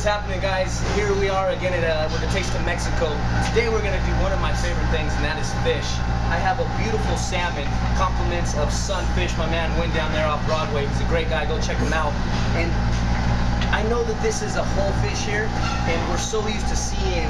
happening, guys? Here we are again with a taste of Mexico. Today we're gonna do one of my favorite things, and that is fish. I have a beautiful salmon, compliments of Sunfish. My man went down there off Broadway. He's a great guy. Go check him out. And I know that this is a whole fish here, and we're so used to seeing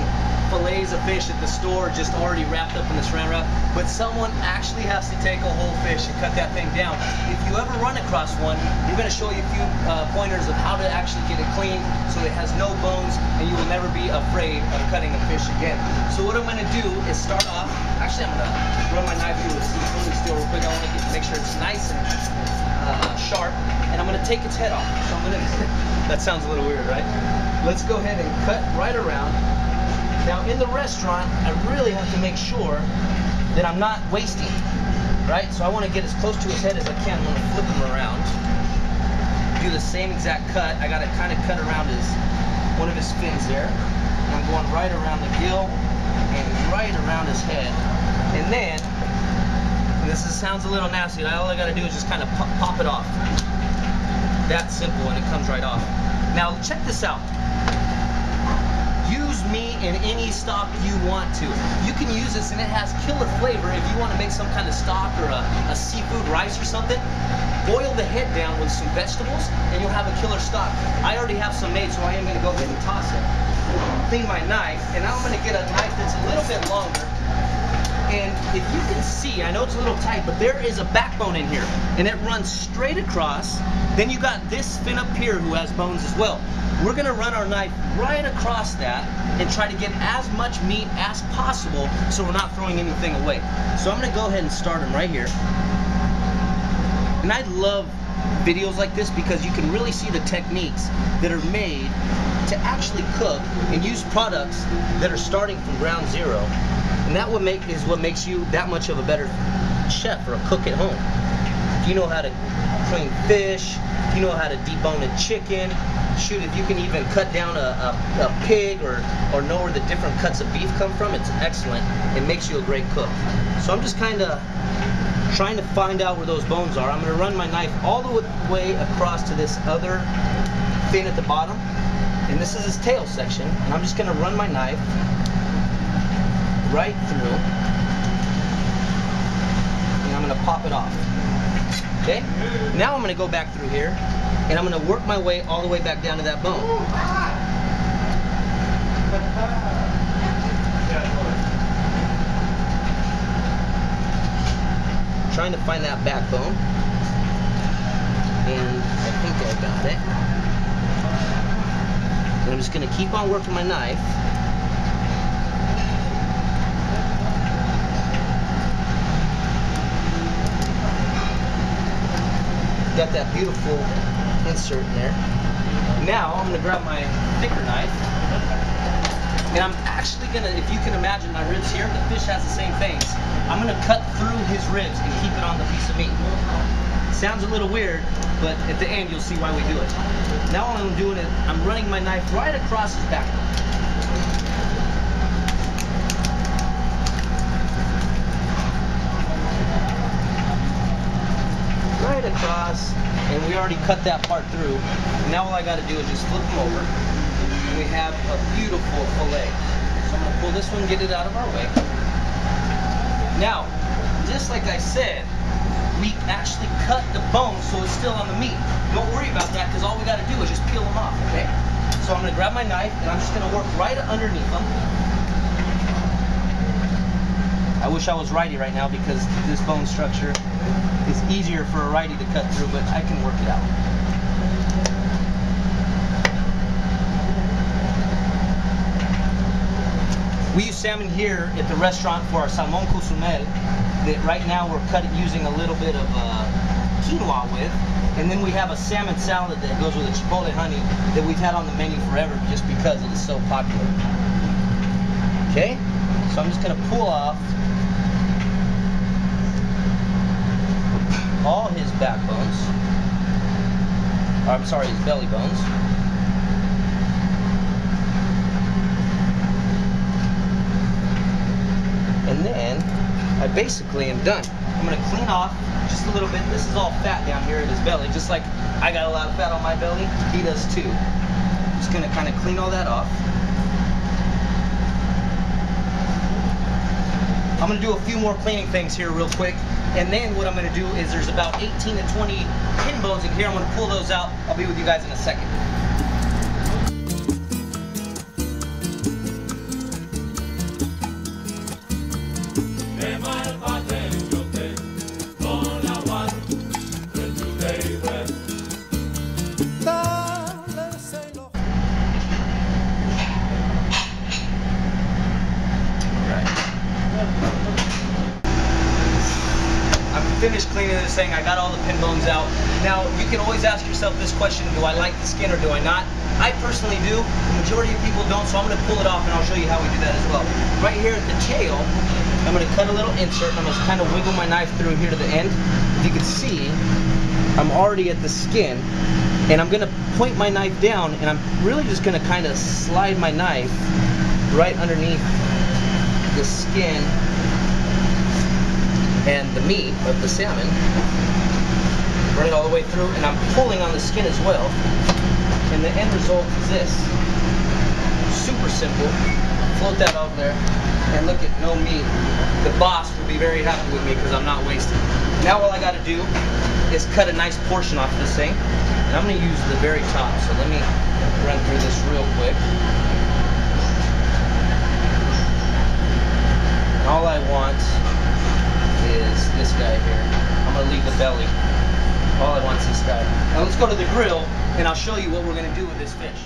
fillets of fish at the store just already wrapped up in the saran wrap, but someone actually has to take a whole fish and cut that thing down. If you ever run across one, we're going to show you a few pointers of how to actually get it clean so it has no bones, and you will never be afraid of cutting a fish again. So what I'm going to do is start off, actually I'm going to run my knife through the silicone steel real quick. I want to make sure it's nice and sharp, and I'm going to take its head off. So I'm going to, that sounds a little weird, right? Let's go ahead and cut right around. Now in the restaurant, I really have to make sure that I'm not wasting, right? So I want to get as close to his head as I can. I'm going to flip him around. Do the same exact cut. I got to kind of cut around one of his fins there. And I'm going right around the gill and right around his head. And then, sounds a little nasty, all I got to do is just kind of pop it off. That simple, and it comes right off. Now check this out. Use meat in any stock you want to. You can use this, and it has killer flavor if you want to make some kind of stock or a seafood rice or something. Boil the head down with some vegetables, and you'll have a killer stock. I already have some made, so I am going to go ahead and toss it. Clean my knife, and now I'm going to get a knife that's a little bit longer. And if you can see, I know it's a little tight, but there is a backbone in here, and it runs straight across. Then you got this fin up here who has bones as well. We're going to run our knife right across that and try to get as much meat as possible so we're not throwing anything away. So I'm going to go ahead and start him right here. And I love videos like this because you can really see the techniques that are made to actually cook and use products that are starting from ground zero. And that is what makes you that much of a better chef or a cook at home. If you know how to clean fish, if you know how to debone a chicken, shoot, if you can even cut down a pig or know where the different cuts of beef come from, it's excellent. It makes you a great cook. So I'm just kind of trying to find out where those bones are. I'm going to run my knife all the way across to this other fin at the bottom. And this is his tail section. And I'm just going to run my knife right through, and I'm going to pop it off. Okay? Now I'm going to go back through here, and I'm going to work my way all the way back down to that bone. Trying to find that backbone, and I think I got it. And I'm just going to keep on working my knife. Got that beautiful insert in there. Now I'm going to grab my thicker knife, and I'm actually going to, if you can imagine my ribs here, the fish has the same things. I'm going to cut through his ribs and keep it on the piece of meat. Sounds a little weird, but at the end you'll see why we do it. Now all I'm doing is I'm running my knife right across his backbone. Right across, and we already cut that part through. Now all I got to do is just flip them over, and we have a beautiful fillet. So I'm going to pull this one, get it out of our way. Now, just like I said, we actually cut the bone so it's still on the meat. Don't worry about that, because all we got to do is just peel them off, okay? So I'm going to grab my knife, and I'm just going to work right underneath them. I wish I was righty right now because this bone structure is easier for a righty to cut through, but I can work it out. We use salmon here at the restaurant for our salmon consumel that right now we're using a little bit of quinoa with, and then we have a salmon salad that goes with a chipotle honey that we've had on the menu forever just because it is so popular. Okay, so I'm just going to pull off all his backbones, or I'm sorry, his belly bones. And then I basically am done. I'm going to clean off just a little bit. This is all fat down here in his belly, just like I got a lot of fat on my belly. He does too. Just gonna kind of clean all that off. I'm gonna do a few more cleaning things here real quick, and then what I'm gonna do is there's about 18 to 20 pin bones in here. I'm gonna pull those out. I'll be with you guys in a second. Finished cleaning this thing. I got all the pin bones out. Now you can always ask yourself this question: do I like the skin or do I not? I personally do. The majority of people don't, so I'm going to pull it off and I'll show you how we do that as well. Right here at the tail, I'm going to cut a little insert and I'm going to kind of wiggle my knife through here to the end. If you can see, I'm already at the skin, and I'm going to point my knife down, and I'm really just going to kind of slide my knife right underneath the skin and the meat of the salmon, run it all the way through, and I'm pulling on the skin as well. And the end result is this. Super simple. Float that over there, and look at no meat. The boss will be very happy with me because I'm not wasting. Now all I got to do is cut a nice portion off this thing, and I'm going to use the very top. So let me run through this real quick. And all I want is this guy here. I'm going to leave the belly. All I want is this guy. Now let's go to the grill and I'll show you what we're going to do with this fish.